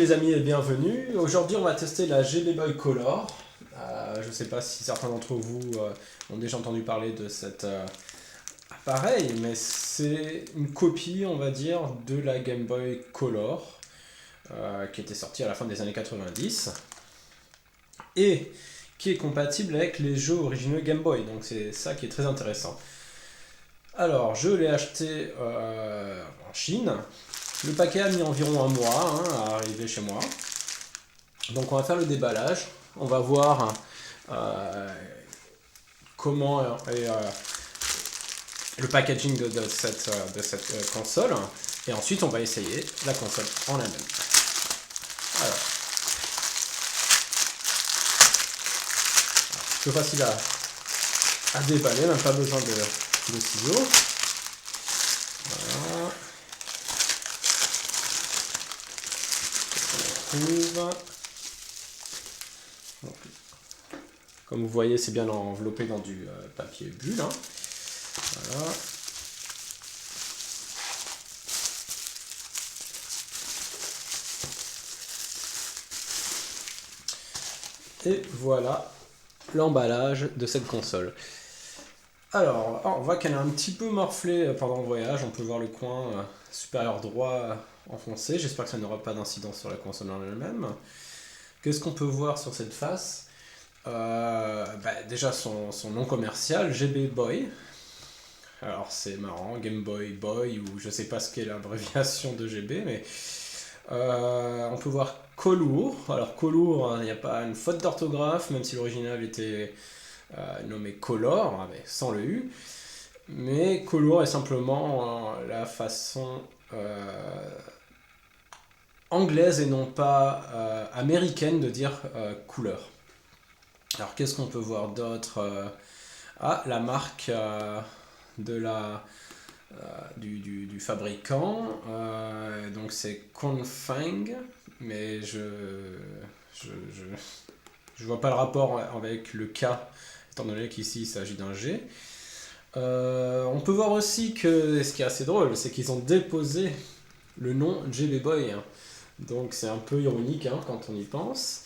les amis et bienvenue. Aujourd'hui on va tester la GB Boy Color. Je ne sais pas si certains d'entre vous ont déjà entendu parler de cet appareil, mais c'est une copie, on va dire, de la Game Boy Color qui était sortie à la fin des années 90 et qui est compatible avec les jeux originaux Game Boy. Donc c'est ça qui est très intéressant. Alors je l'ai acheté en Chine. Le paquet a mis environ un mois à arriver chez moi. Donc on va faire le déballage. On va voir comment est le packaging de cette console. Et ensuite on va essayer la console en elle-même. Alors, c'est facile à déballer, même pas besoin de ciseaux. Voilà. Donc, comme vous voyez, c'est bien enveloppé dans du papier bulle. Voilà. Et voilà l'emballage de cette console. Alors, on voit qu'elle est un petit peu morflée pendant le voyage. On peut voir le coin supérieur droit enfoncé. J'espère que ça n'aura pas d'incidence sur la console en elle-même. Qu'est-ce qu'on peut voir sur cette face? Déjà son nom commercial, GB Boy. Alors c'est marrant, Game Boy Boy, ou je sais pas ce qu'est l'abréviation de GB, mais on peut voir Color. Alors Color, il n'y a pas une faute d'orthographe, même si l'original était nommé Color, mais sans le U. Mais Color est simplement la façon anglaise et non pas américaine de dire couleur. Alors qu'est-ce qu'on peut voir d'autre? La marque du fabricant. Donc c'est Confang, mais je vois pas le rapport avec le K, étant donné qu'ici il s'agit d'un G. On peut voir aussi que, ce qui est assez drôle, c'est qu'ils ont déposé le nom GB Boy. Donc c'est un peu ironique quand on y pense.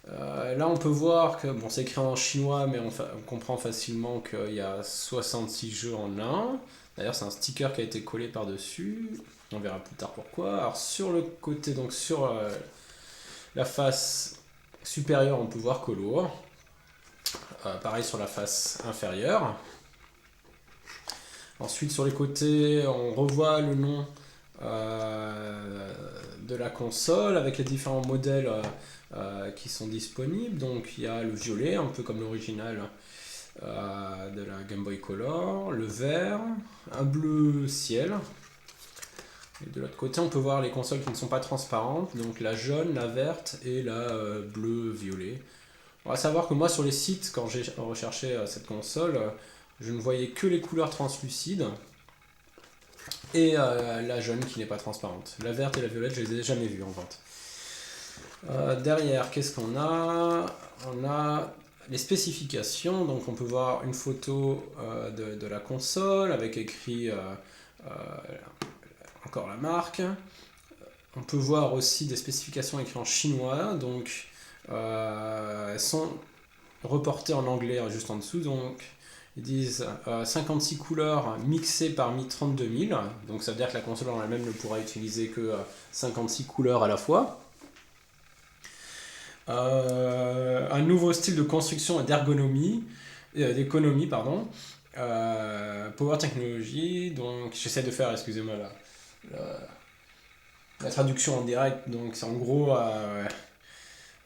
Là on peut voir que bon, c'est écrit en chinois, mais on comprend facilement qu'il y a 66 jeux en un. D'ailleurs c'est un sticker qui a été collé par dessus, on verra plus tard pourquoi. Alors sur le côté, donc sur la face supérieure, on peut voir Color. Pareil sur la face inférieure. Ensuite sur les côtés on revoit le nom de la console avec les différents modèles qui sont disponibles. Donc il y a le violet, un peu comme l'original de la Game Boy Color, le vert, un bleu ciel. Et de l'autre côté on peut voir les consoles qui ne sont pas transparentes, donc la jaune, la verte et la bleu-violet. On va savoir que moi sur les sites, quand j'ai recherché cette console, je ne voyais que les couleurs translucides et la jaune qui n'est pas transparente. La verte et la violette, je les ai jamais vues en vente. Derrière, qu'est-ce qu'on a? On a les spécifications, donc on peut voir une photo de la console avec écrit encore la marque. On peut voir aussi des spécifications écrites en chinois, donc elles sont reportées en anglais juste en dessous. Donc ils disent 56 couleurs mixées parmi 32 000, donc ça veut dire que la console en elle-même ne pourra utiliser que 56 couleurs à la fois. Un nouveau style de construction et d'économie, pardon. Power Technology, donc j'essaie de faire, excusez-moi, la traduction en direct. Donc c'est en gros,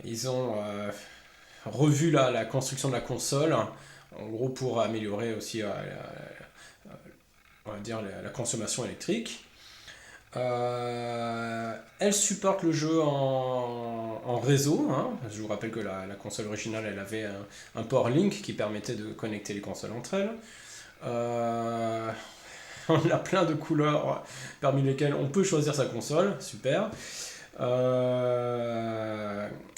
ils ont revu la construction de la console, en gros pour améliorer aussi on va dire la consommation électrique. Elle supporte le jeu en réseau. Je vous rappelle que la console originale, elle avait un port Link qui permettait de connecter les consoles entre elles. On a plein de couleurs parmi lesquelles on peut choisir sa console, super.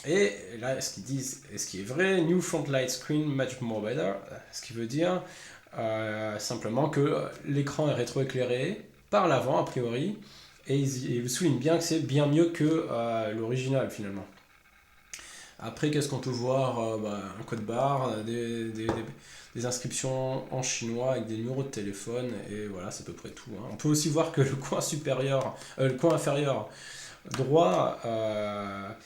Et là, ce qu'ils disent, et ce qui est vrai, New Front Light Screen Much More Better, ce qui veut dire simplement que l'écran est rétroéclairé par l'avant a priori, et ils soulignent bien que c'est bien mieux que l'original finalement. Après, qu'est-ce qu'on peut voir? Un code barre, des inscriptions en chinois avec des numéros de téléphone, et voilà, c'est à peu près tout, hein. On peut aussi voir que le coin inférieur droit a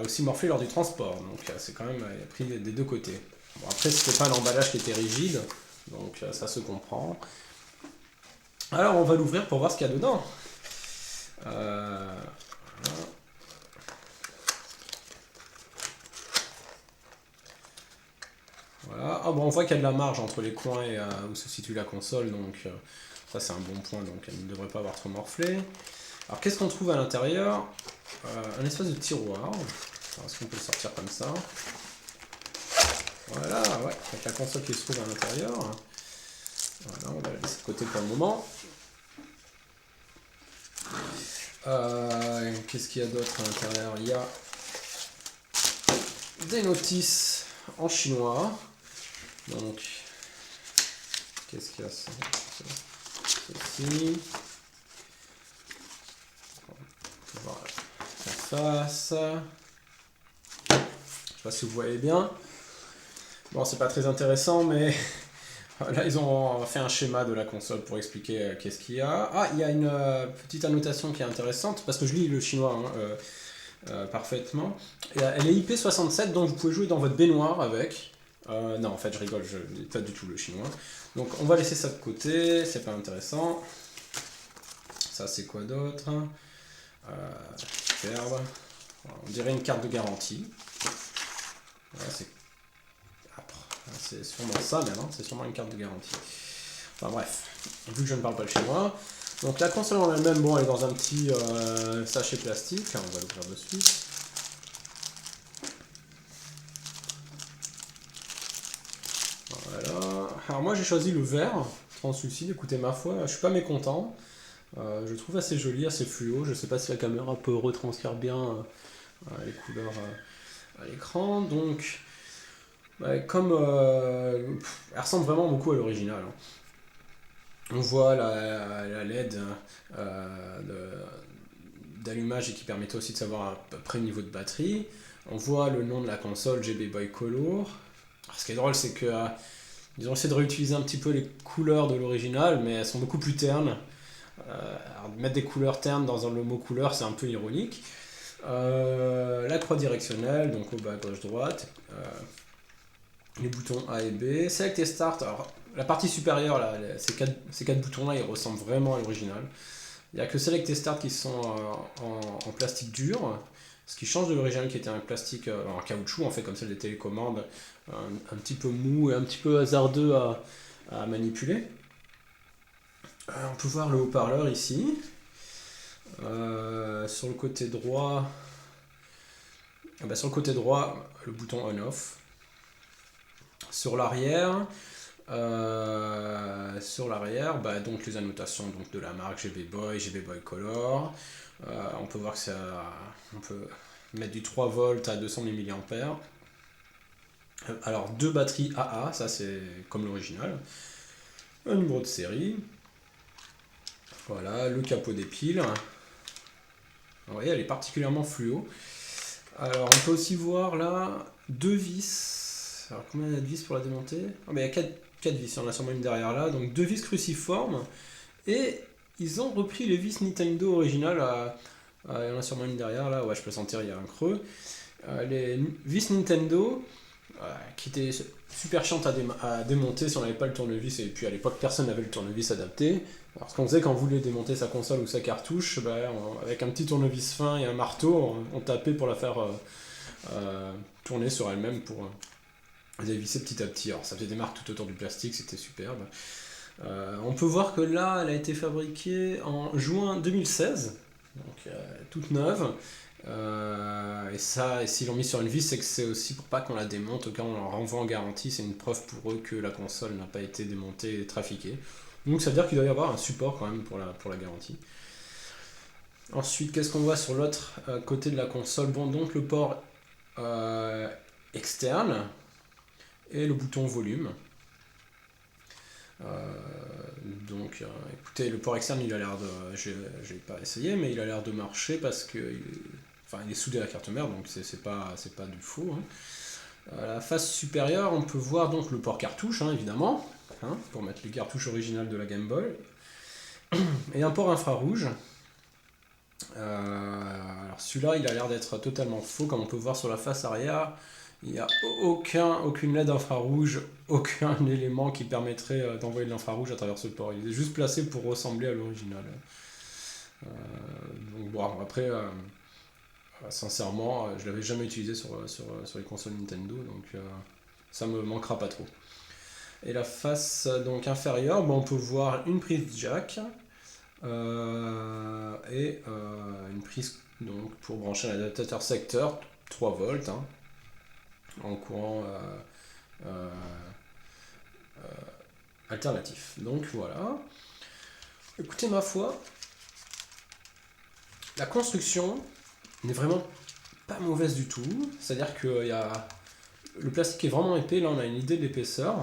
aussi morflé lors du transport, donc c'est quand même il a pris des deux côtés. Bon, après, c'était pas l'emballage qui était rigide, donc ça se comprend. Alors, on va l'ouvrir pour voir ce qu'il y a dedans. Voilà. Voilà. Ah bon, on voit qu'il y a de la marge entre les coins et où se situe la console, donc ça c'est un bon point, donc elle ne devrait pas avoir trop morflé. Alors qu'est-ce qu'on trouve à l'intérieur? Un espèce de tiroir. Est-ce qu'on peut le sortir comme ça? Voilà, ouais, avec la console qui se trouve à l'intérieur. Voilà, on va la laisser de côté pour le moment. Qu'est-ce qu'il y a d'autre à l'intérieur? Il y a des notices en chinois. Donc, qu'est-ce qu'il y a? Ceci. On peut voir la face. Je sais pas si vous voyez bien. Bon, c'est pas très intéressant, mais là, ils ont fait un schéma de la console pour expliquer qu'est-ce qu'il y a. Ah, il y a une petite annotation qui est intéressante, parce que je lis le chinois parfaitement. Elle est IP67, donc vous pouvez jouer dans votre baignoire avec. Non, en fait, je rigole, je lis pas du tout le chinois. Donc, on va laisser ça de côté, c'est pas intéressant. Ça, c'est quoi d'autre? Superbe. On dirait une carte de garantie. Voilà, c'est sûrement ça même, hein, c'est sûrement une carte de garantie. Enfin bref, vu que je ne parle pas le chinois. Donc la console en elle-même, bon, elle est dans un petit sachet plastique, on va l'ouvrir de suite. Voilà. Alors moi j'ai choisi le vert, translucide, écoutez ma foi, je suis pas mécontent. Je le trouve assez joli, assez fluo, je sais pas si la caméra peut retranscrire bien les couleurs à l'écran, donc comme elle ressemble vraiment beaucoup à l'original, hein. On voit la LED d'allumage et qui permettait aussi de savoir à peu près le niveau de batterie. On voit le nom de la console GB Boy Color. Alors, ce qui est drôle, c'est que ils ont essayé de réutiliser un petit peu les couleurs de l'original, mais elles sont beaucoup plus ternes. Alors, mettre des couleurs ternes dans le mot couleur, c'est un peu ironique. La croix directionnelle, donc au bas, gauche, droite. Les boutons A et B. Select et Start. Alors, la partie supérieure, là, ces quatre boutons-là, ils ressemblent vraiment à l'original. Il n'y a que Select et Start qui sont en plastique dur, ce qui change de l'original qui était un plastique en caoutchouc, en fait, comme celle des télécommandes, un petit peu mou et un petit peu hasardeux à manipuler. On peut voir le haut-parleur ici. Sur le côté droit, le bouton on-off. Sur l'arrière, donc les annotations donc, de la marque GB Boy, GB Boy Color. On peut voir que on peut mettre du 3 volts à 200 mAh. Alors deux batteries AA, ça c'est comme l'original. Un numéro de série. Voilà, le capot des piles. Vous voyez, elle est particulièrement fluo. Alors on peut aussi voir là deux vis. Alors combien il y a de vis pour la démonter? Il y a 4 vis, il y en a sûrement une derrière là. Donc deux vis cruciformes. Et ils ont repris les vis Nintendo originales. Il y en a sûrement une derrière là, ouais je peux sentir, il y a un creux. Les vis Nintendo, qui étaient super chiantes à démonter si on n'avait pas le tournevis, et puis à l'époque personne n'avait le tournevis adapté. Alors ce qu'on faisait quand on voulait démonter sa console ou sa cartouche, avec un petit tournevis fin et un marteau, on tapait pour la faire tourner sur elle-même pour dévisser petit à petit. Alors ça faisait des marques tout autour du plastique, c'était superbe. On peut voir que là, elle a été fabriquée en juin 2016, donc toute neuve. Et s'ils l'ont mis sur une vis, c'est que c'est aussi pour pas qu'on la démonte. Au cas où on la renvoie en garantie, c'est une preuve pour eux que la console n'a pas été démontée et trafiquée. Donc ça veut dire qu'il doit y avoir un support quand même pour la garantie. Ensuite, qu'est-ce qu'on voit sur l'autre côté de la console? Bon, donc le port externe et le bouton volume. Écoutez, le port externe, il a l'air de... J'ai pas essayé, mais il a l'air de marcher parce que... Enfin, il est soudé à la carte mère, donc c'est pas du faux. Hein. À la face supérieure, on peut voir donc le port cartouche, hein, évidemment, hein, pour mettre les cartouches originales de la Game Boy. Et un port infrarouge. Alors celui-là, il a l'air d'être totalement faux, comme on peut voir sur la face arrière. Il n'y a aucune LED infrarouge, aucun élément qui permettrait d'envoyer de l'infrarouge à travers ce port. Il est juste placé pour ressembler à l'original. Donc bon, après, sincèrement, je l'avais jamais utilisé sur les consoles Nintendo, donc ça me manquera pas trop. Et la face donc inférieure, bon, on peut voir une prise jack et une prise donc, pour brancher un adaptateur secteur 3 volts hein, en courant alternatif. Donc voilà. Écoutez, ma foi, la construction n'est vraiment pas mauvaise du tout. C'est-à-dire que le plastique est vraiment épais. Là, on a une idée de l'épaisseur.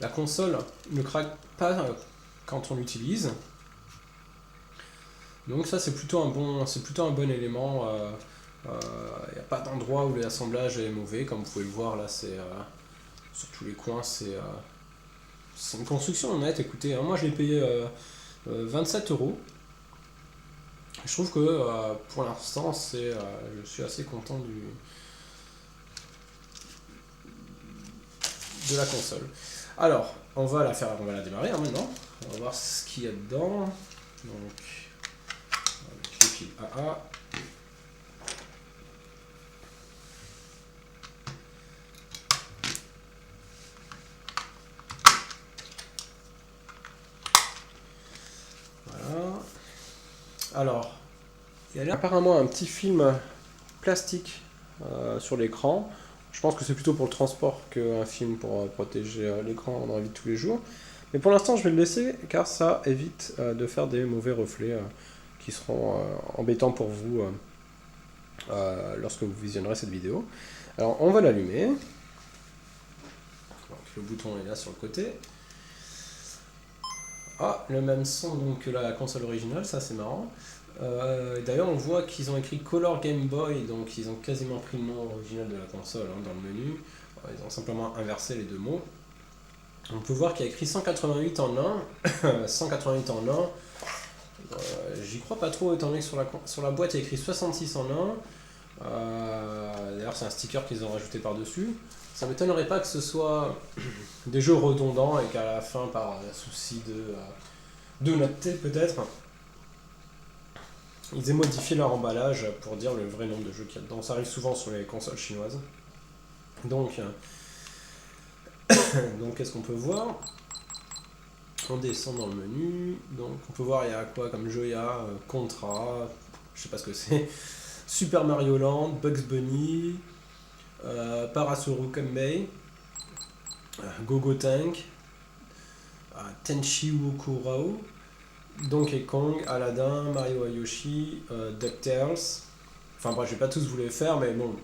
La console ne craque pas quand on l'utilise. Donc ça, c'est plutôt un bon élément. Il n'y a pas d'endroit où l'assemblage est mauvais. Comme vous pouvez le voir, là, sur tous les coins, c'est une construction honnête. Écoutez, hein, moi, je l'ai payé 27 €. Je trouve que pour l'instant, je suis assez content de la console. Alors, on va la démarrer hein, maintenant. On va voir ce qu'il y a dedans. Donc, avec les fils AA. Voilà. Alors, il y a apparemment un petit film plastique sur l'écran. Je pense que c'est plutôt pour le transport qu'un film pour protéger l'écran dans la vie de tous les jours. Mais pour l'instant, je vais le laisser car ça évite de faire des mauvais reflets qui seront embêtants pour vous lorsque vous visionnerez cette vidéo. Alors, on va l'allumer. Donc, le bouton est là sur le côté. Ah, le même son donc, que la console originale, ça c'est marrant. D'ailleurs, on voit qu'ils ont écrit Color Game Boy, donc ils ont quasiment pris le nom original de la console hein, dans le menu. Ils ont simplement inversé les deux mots. On peut voir qu'il y a écrit 188 en 1. 188 en 1. J'y crois pas trop, étant donné que sur la boîte il y a écrit 66 en 1. D'ailleurs, c'est un sticker qu'ils ont rajouté par-dessus. Ça m'étonnerait pas que ce soit des jeux redondants et qu'à la fin, par souci de noter peut-être, ils aient modifié leur emballage pour dire le vrai nombre de jeux qu'il y a dedans. Ça arrive souvent sur les consoles chinoises. Donc qu'est-ce qu'on peut voir? On descend dans le menu. Donc on peut voir il y a quoi comme jeu? Il y a Contra, je sais pas ce que c'est, Super Mario Land, Bugs Bunny, Parasuru Kanbei, Gogo Tank, Tenchi Wokurao, Donkey Kong, Aladdin, Mario Yoshi, DuckTales. Enfin bref, je vais pas tous vous les faire, mais bon.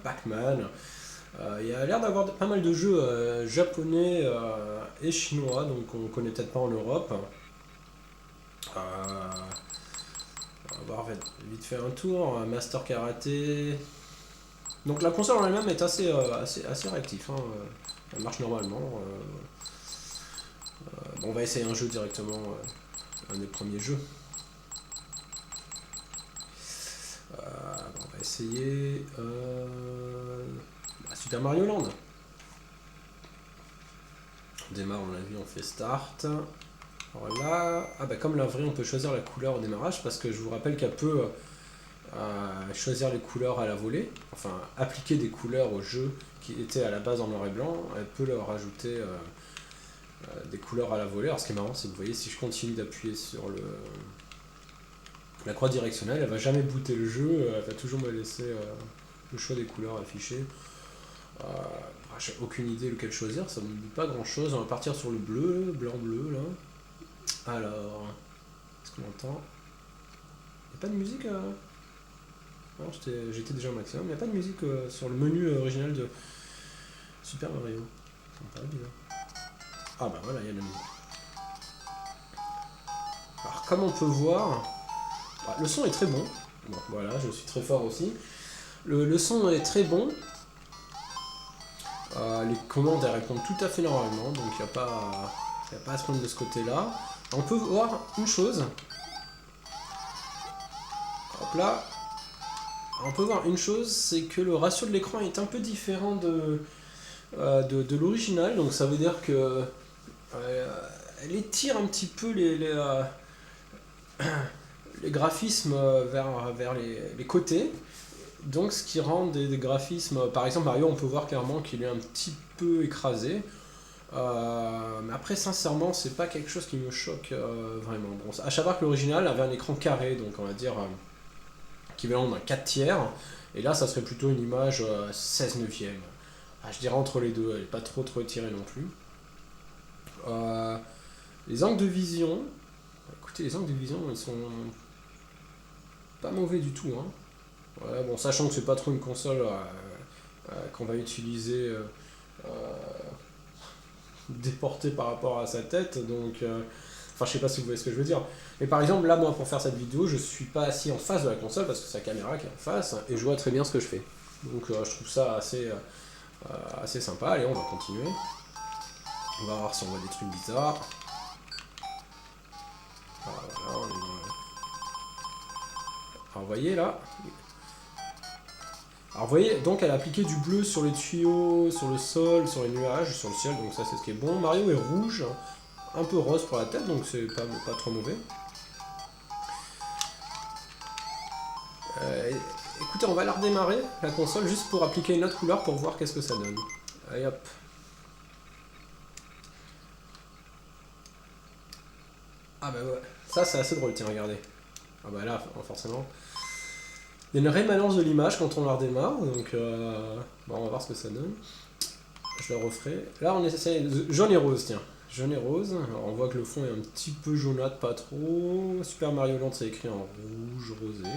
Pac-Man. Il y a l'air d'avoir pas mal de jeux japonais et chinois, donc on connaît peut-être pas en Europe. On va voir vite fait un tour. Master Karaté. Donc la console en elle-même est assez réactive. Hein. Elle marche normalement. Bon, on va essayer un jeu directement, un des premiers jeux. On va essayer Super Mario Land. On démarre, on l'a vu, on fait Start. Voilà. Ah bah comme la vraie, on peut choisir la couleur au démarrage parce que je vous rappelle qu'elle peut choisir les couleurs à la volée, enfin appliquer des couleurs au jeu qui étaient à la base en noir et blanc. Elle peut leur rajouter des couleurs à la volée. Alors ce qui est marrant, c'est que vous voyez, si je continue d'appuyer sur la croix directionnelle, elle va jamais booter le jeu, elle va toujours me laisser le choix des couleurs affichées. J'ai aucune idée lequel choisir, ça ne me dit pas grand chose. On va partir sur le bleu, blanc-bleu là. Alors, est-ce qu'on entend? Il n'y a pas de musique Non, j'étais déjà au maximum. Il n'y a pas de musique sur le menu original de Super Mario. Ça me paraît bizarre. Ah bah voilà, il y a le... Alors comme on peut voir, bah, le son est très bon. Bon, voilà, je suis très fort aussi. Le son est très bon. Les commandes elles répondent tout à fait normalement, donc il n'y a pas à se prendre de ce côté-là. On peut voir une chose. Hop là. On peut voir une chose, c'est que le ratio de l'écran est un peu différent de l'original, donc ça veut dire que elle étire un petit peu les graphismes vers les côtés. Donc ce qui rend des graphismes... Par exemple Mario, on peut voir clairement qu'il est un petit peu écrasé. Mais après sincèrement c'est pas quelque chose qui me choque vraiment. Bon, à savoir que l'original avait un écran carré, donc on va dire équivalent d'un 4 tiers. Et là ça serait plutôt une image 16 neuvième. Ah, je dirais entre les deux, elle n'est pas trop étirée non plus. Les angles de vision... Écoutez, les angles de vision ils sont pas mauvais du tout, hein. Ouais, bon, sachant que c'est pas trop une console qu'on va utiliser déportée par rapport à sa tête, donc enfin je sais pas si vous voyez ce que je veux dire. Mais par exemple là moi pour faire cette vidéo je suis pas assis en face de la console parce que c'est la caméra qui est en face et je vois très bien ce que je fais. Donc je trouve ça assez sympa. Allez, on va continuer. On va voir si on voit des trucs bizarres. Voilà, on est dans le... Alors vous voyez là. Alors vous voyez, donc elle a appliqué du bleu sur les tuyaux, sur le sol, sur les nuages, sur le ciel, donc ça c'est ce qui est bon. Mario est rouge, un peu rose pour la tête, donc c'est pas trop mauvais. Écoutez, on va la redémarrer, la console, juste pour appliquer une autre couleur pour voir qu'est-ce que ça donne. Allez hop. Ah bah ouais, ça c'est assez drôle, tiens, regardez. Ah bah là, forcément. Il y a une rémanence de l'image quand on la redémarre, donc bon, on va voir ce que ça donne. Je le referai. Là, on essaie jaune et rose, tiens. Jaune et rose. Alors, on voit que le fond est un petit peu jaunâtre, pas trop. Super Mario Land, c'est écrit en rouge rosé.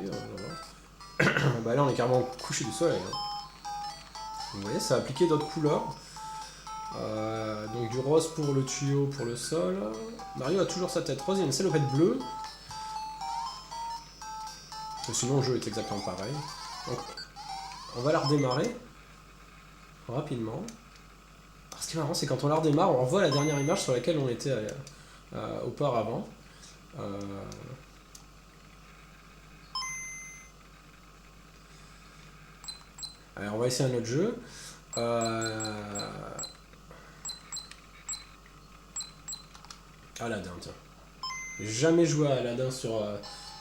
Bah là, on est carrément couché du soleil. Hein. Vous voyez, ça a appliqué d'autres couleurs. Donc du rose pour le tuyau, pour le sol. Mario a toujours sa tête rose, il y a une salopette bleue. Sinon, le jeu est exactement pareil. Donc, on va la redémarrer rapidement. Alors, ce qui est marrant, c'est quand on la redémarre, on revoit la dernière image sur laquelle on était auparavant. Allez, on va essayer un autre jeu. Aladdin, tiens. J'ai jamais joué à Aladdin sur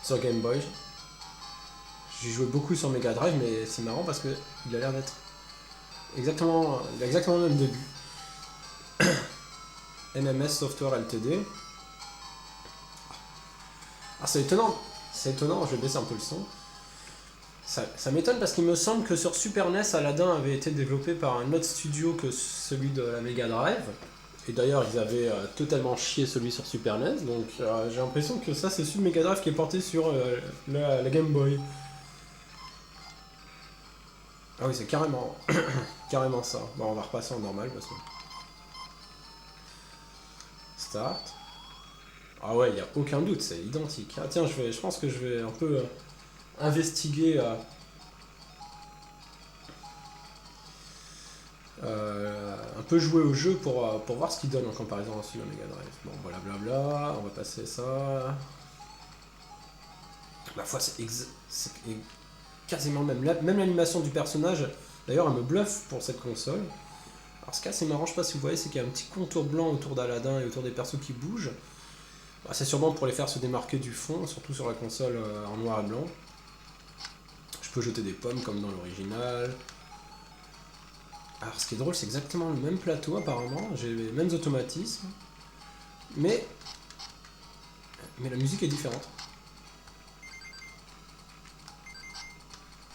Game Boy. J'ai joué beaucoup sur Mega Drive, mais c'est marrant parce que il a l'air d'être exactement le même début. MMS Software Ltd. Ah, c'est étonnant, je vais baisser un peu le son. Ça m'étonne parce qu'il me semble que sur Super NES, Aladdin avait été développé par un autre studio que celui de la Mega Drive. Et d'ailleurs, ils avaient totalement chié celui sur Super NES, donc j'ai l'impression que ça, c'est celui de Mega Drive qui est porté sur la Game Boy. Ah oui, c'est carrément, carrément ça. Bon, on va repasser en normal parce que... Start. Ah ouais, il n'y a aucun doute, c'est identique. Ah tiens, je pense que je vais un peu investiguer... un peu jouer au jeu pour voir ce qu'il donne en comparaison à celui de Mega Drive. Bon, voilà, blabla, on va passer ça. La fois, c'est quasiment le même. Même l'animation du personnage, d'ailleurs, elle me bluffe pour cette console. Alors, ce qui est assez marrant, je sais pas si vous voyez, c'est qu'il y a un petit contour blanc autour d'Aladin et autour des persos qui bougent. Bah, c'est sûrement pour les faire se démarquer du fond, surtout sur la console en noir et blanc. Je peux jeter des pommes comme dans l'original. Alors, ce qui est drôle, c'est exactement le même plateau, apparemment. J'ai les mêmes automatismes. Mais la musique est différente.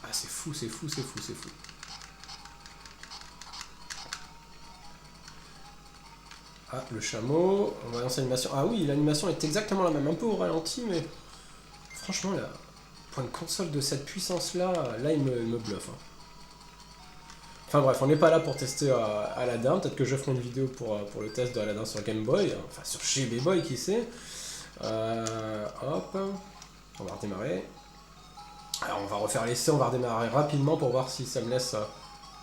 Ah, c'est fou, c'est fou, c'est fou, c'est fou. Ah, le chameau. On va lancer l'animation. Ah oui, l'animation est exactement la même. Un peu au ralenti, mais... Franchement, là, pour une console de cette puissance-là, là, il me bluffe. Hein. Enfin bref, on n'est pas là pour tester Aladdin. Peut-être que je ferai une vidéo pour le test de Aladdin sur Game Boy. Enfin sur GB Boy, qui sait. Hop. On va redémarrer. Alors on va refaire l'essai, on va redémarrer rapidement pour voir si ça me laisse...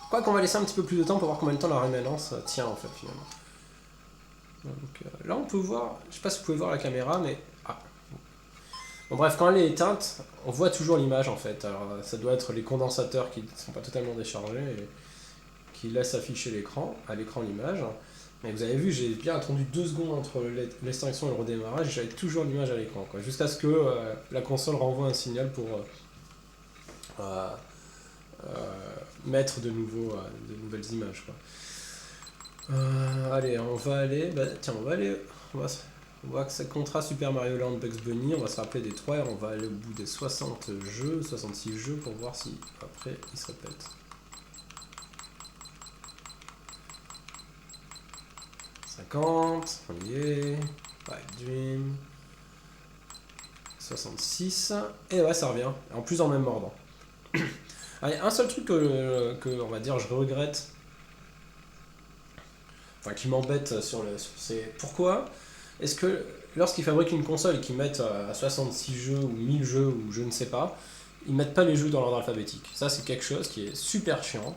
Quoi qu'on va laisser un petit peu plus de temps pour voir combien de temps la rémanence tient en fait finalement. Donc là on peut voir, je sais pas si vous pouvez voir la caméra mais... Ah. Bon bref, quand elle est éteinte, on voit toujours l'image en fait. Alors ça doit être les condensateurs qui ne sont pas totalement déchargés et qui laissent afficher à l'écran l'image. Mais vous avez vu, j'ai bien attendu 2 secondes entre l'extinction et le redémarrage, j'avais toujours l'image à l'écran, jusqu'à ce que la console renvoie un signal pour mettre de nouvelles images, quoi. Allez, on va aller... Bah, tiens, on voit que ça comptera Super Mario Land Bugs Bunny, on va se rappeler des 3 et on va aller au bout des 60 jeux, 66 jeux pour voir si après ils se répètent. 50, on y est, Pipe Dream, 66, et ouais, ça revient, en plus en même ordre. Allez, un seul truc que on va dire je regrette, enfin qui m'embête c'est pourquoi est-ce que lorsqu'ils fabriquent une console et qu'ils mettent à 66 jeux ou 1000 jeux ou je ne sais pas, ils mettent pas les jeux dans l'ordre alphabétique. Ça c'est quelque chose qui est super chiant,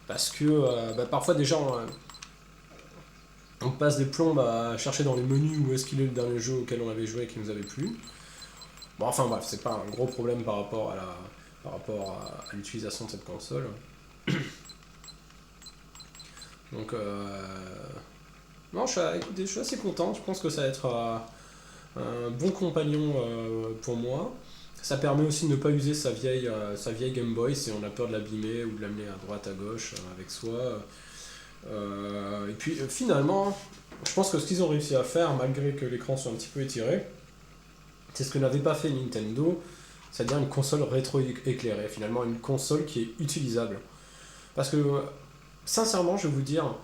parce que parfois déjà on passe des plombes à chercher dans les menus où est-ce qu'il est le dernier jeu auquel on avait joué et qui nous avait plu. Bon enfin bref, c'est pas un gros problème par rapport à l'utilisation de cette console. Donc non, écoutez, je suis assez content, je pense que ça va être un bon compagnon pour moi. Ça permet aussi de ne pas user sa vieille Game Boy si on a peur de l'abîmer ou de l'amener à droite, à gauche avec soi. Et puis finalement, je pense que ce qu'ils ont réussi à faire, malgré que l'écran soit un petit peu étiré, c'est ce que n'avait pas fait Nintendo, c'est-à-dire une console rétro-éclairée, finalement une console qui est utilisable. Parce que, sincèrement, je vais vous dire,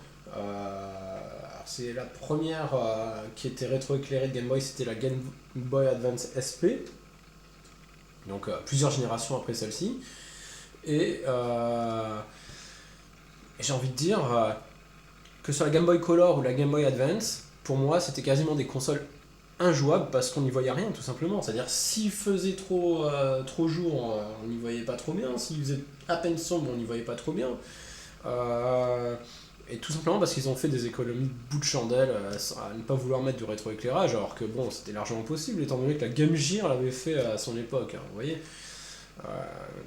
c'est la première qui était rétro-éclairée de Game Boy, c'était la Game Boy Advance SP, donc plusieurs générations après celle-ci. Et j'ai envie de dire que sur la Game Boy Color ou la Game Boy Advance, pour moi, c'était quasiment des consoles injouables parce qu'on n'y voyait rien, tout simplement. C'est-à-dire, s'il faisait trop jour, on n'y voyait pas trop bien. S'il faisait à peine sombre, on n'y voyait pas trop bien. Et tout simplement parce qu'ils ont fait des économies de bout de chandelle à ne pas vouloir mettre du rétroéclairage, alors que bon, c'était largement possible, étant donné que la Game Gear l'avait fait à son époque, hein, vous voyez.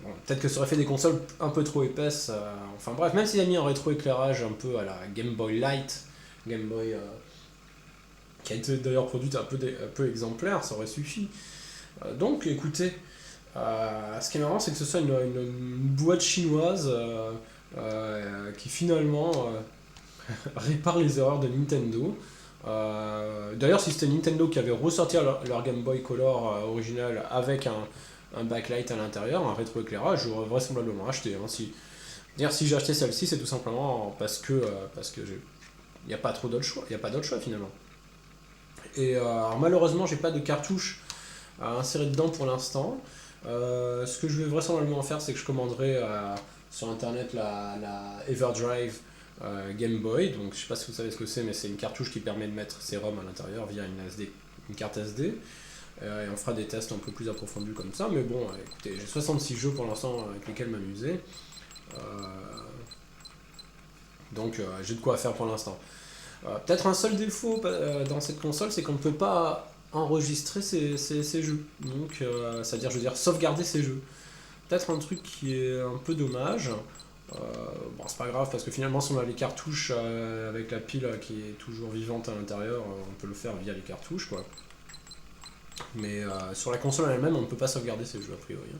Bon, peut-être que ça aurait fait des consoles un peu trop épaisses. Enfin bref, même s'il a mis un rétroéclairage un peu à la Game Boy Light, Game Boy qui a été d'ailleurs produite un peu exemplaire, ça aurait suffi. Donc écoutez, ce qui est marrant, c'est que ce soit une boîte chinoise qui finalement répare les erreurs de Nintendo. D'ailleurs, si c'était Nintendo qui avait ressorti leur Game Boy Color original avec un backlight à l'intérieur, un rétroéclairage, j'aurais vraisemblablement acheté. Hein. Si j'ai acheté celle-ci, c'est tout simplement parce que il n'y a pas trop d'autres choix. Il n'y a pas d'autre choix finalement. Et alors, malheureusement, j'ai pas de cartouche à insérer dedans pour l'instant. Ce que je vais vraisemblablement faire, c'est que je commanderai sur internet la Everdrive Game Boy. Donc je sais pas si vous savez ce que c'est, mais c'est une cartouche qui permet de mettre ses ROM à l'intérieur via une carte SD. Et on fera des tests un peu plus approfondis comme ça. Mais bon, écoutez, j'ai 66 jeux pour l'instant avec lesquels m'amuser. Donc j'ai de quoi faire pour l'instant. Peut-être un seul défaut dans cette console, c'est qu'on ne peut pas enregistrer ces jeux. Donc, c'est-à-dire, je veux dire, sauvegarder ces jeux. Peut-être un truc qui est un peu dommage. Bon, c'est pas grave parce que finalement, si on a les cartouches avec la pile qui est toujours vivante à l'intérieur, on peut le faire via les cartouches, quoi. Mais sur la console elle-même, on ne peut pas sauvegarder ces jeux a priori. Hein,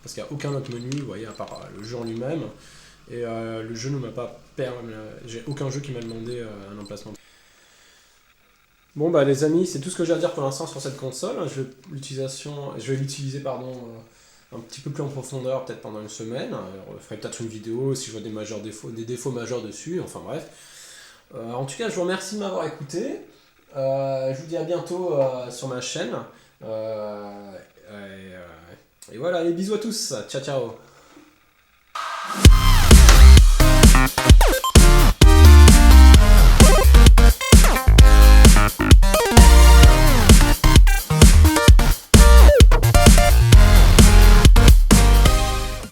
parce qu'il n'y a aucun autre menu, vous voyez, à part le jeu en lui-même. Et le jeu ne m'a pas permis. J'ai aucun jeu qui m'a demandé un emplacement. Bon bah les amis, c'est tout ce que j'ai à dire pour l'instant sur cette console. Je vais l'utiliser un petit peu plus en profondeur, peut-être pendant une semaine. Je ferai peut-être une vidéo si je vois des défauts majeurs dessus. Enfin bref. En tout cas, je vous remercie de m'avoir écouté. Je vous dis à bientôt sur ma chaîne. Et voilà, les bisous à tous. Ciao ciao.